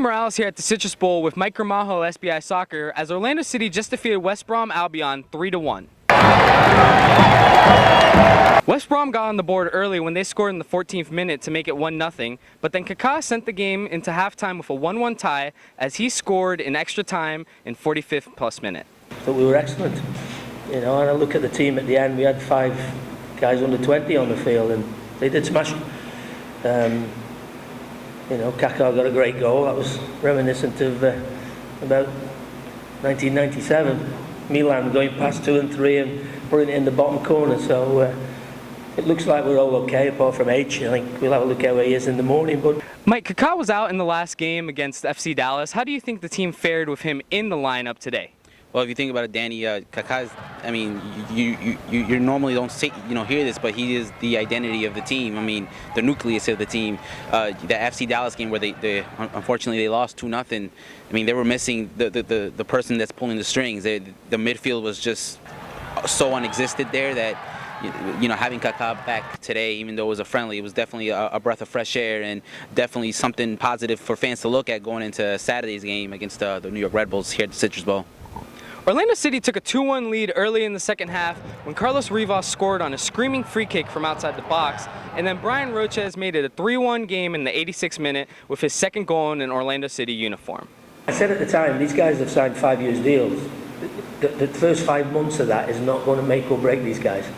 Morales here at the Citrus Bowl with Mike Gramajo, SBI Soccer, as Orlando City just defeated West Brom Albion 3-1. West Brom got on the board early when they scored in the 14th minute to make it 1-0, but then Kaka sent the game into halftime with a 1-1 tie as he scored in extra time in 45th plus minute. But we were excellent, and I look at the team at the end. We had 5 guys under 20 on the field, and they did smash. Kaka got a great goal. That was reminiscent of about 1997. Milan going past 2 and 3 and putting it in the bottom corner. So it looks like we're all okay, apart from H. I think we'll have a look at where he is in the morning. But Mike, Kaka was out in the last game against FC Dallas. How do you think the team fared with him in the lineup today? Well, if you think about it, Danny, Kaka's, I mean, you normally don't say, hear this, but he is the identity of the team. I mean, the nucleus of the team. The FC Dallas game where they unfortunately they lost 2-0. I mean, they were missing the person that's pulling the strings. The midfield was just so unexistent there that, having Kaka back today, even though it was a friendly, it was definitely a breath of fresh air and definitely something positive for fans to look at going into Saturday's game against the New York Red Bulls here at the Citrus Bowl. Orlando City took a 2-1 lead early in the second half when Carlos Rivas scored on a screaming free kick from outside the box, and then Bryan Rochez made it a 3-1 game in the 86th minute with his second goal in an Orlando City uniform. I said at the time, these guys have signed 5 years deals. The first 5 months of that is not going to make or break these guys.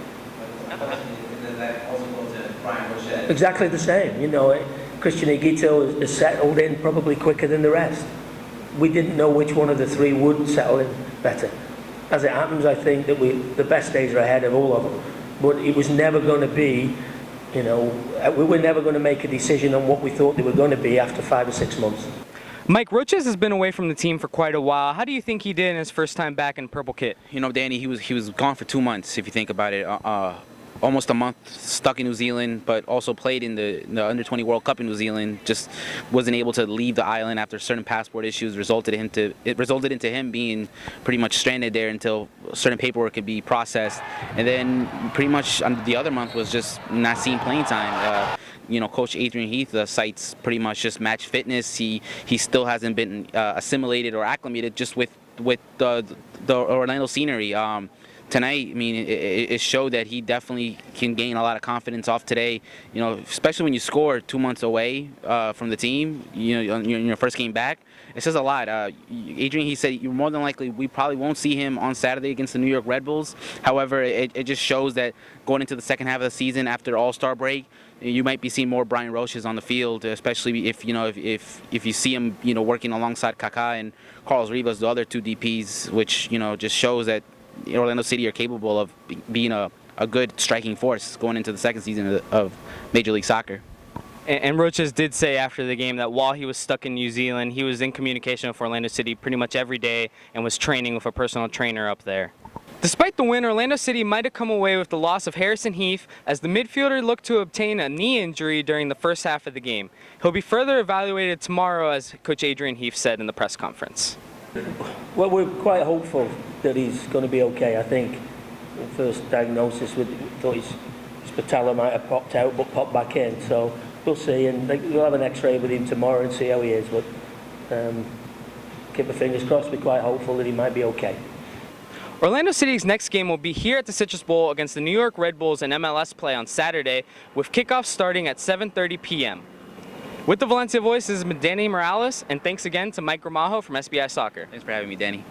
Exactly the same. Christian Higuito has settled in probably quicker than the rest. We didn't know which one of the 3 would settle in better. As it happens, I think that the best days are ahead of all of them. But it was never going to be, we were never going to make a decision on what we thought they were going to be after 5 or 6 months. Mike, Rochez has been away from the team for quite a while. How do you think he did in his first time back in purple kit? Danny, he was gone for 2 months, if you think about it. Almost a month stuck in New Zealand, but also played in the Under-20 World Cup in New Zealand. Just wasn't able to leave the island after certain passport issues. Resulted into him being pretty much stranded there until certain paperwork could be processed. And then pretty much the other month was just not seeing playing time. Coach Adrian Heath cites pretty much just match fitness. He still hasn't been assimilated or acclimated just with the Orlando scenery. Tonight, I mean, it showed that he definitely can gain a lot of confidence off today. Especially when you score 2 months away from the team, in your first game back. It says a lot. Adrian, he said, more than likely, we probably won't see him on Saturday against the New York Red Bulls. However, it just shows that going into the second half of the season after All-Star break, you might be seeing more Bryan Rochez on the field, especially if you see him working alongside Kaka and Carlos Rivas, the other 2 DPs, which just shows that Orlando City are capable of being a good striking force going into the second season of Major League Soccer. And Rochez did say after the game that while he was stuck in New Zealand, he was in communication with Orlando City pretty much every day and was training with a personal trainer up there. Despite the win, Orlando City might have come away with the loss of Harrison Heath as the midfielder looked to obtain a knee injury during the first half of the game. He'll be further evaluated tomorrow, as Coach Adrian Heath said in the press conference. Well, we're quite hopeful that he's going to be okay. I think the first diagnosis thought his patella might have popped out but popped back in. So we'll see, and we'll have an X-ray with him tomorrow and see how he is. But keep the fingers crossed. We're quite hopeful that he might be okay. Orlando City's next game will be here at the Citrus Bowl against the New York Red Bulls in MLS play on Saturday, with kickoff starting at 7:30 p.m. With the Valencia Voice, this is Danny Morales, and thanks again to Mike Gramajo from SBI Soccer. Thanks for having me, Danny.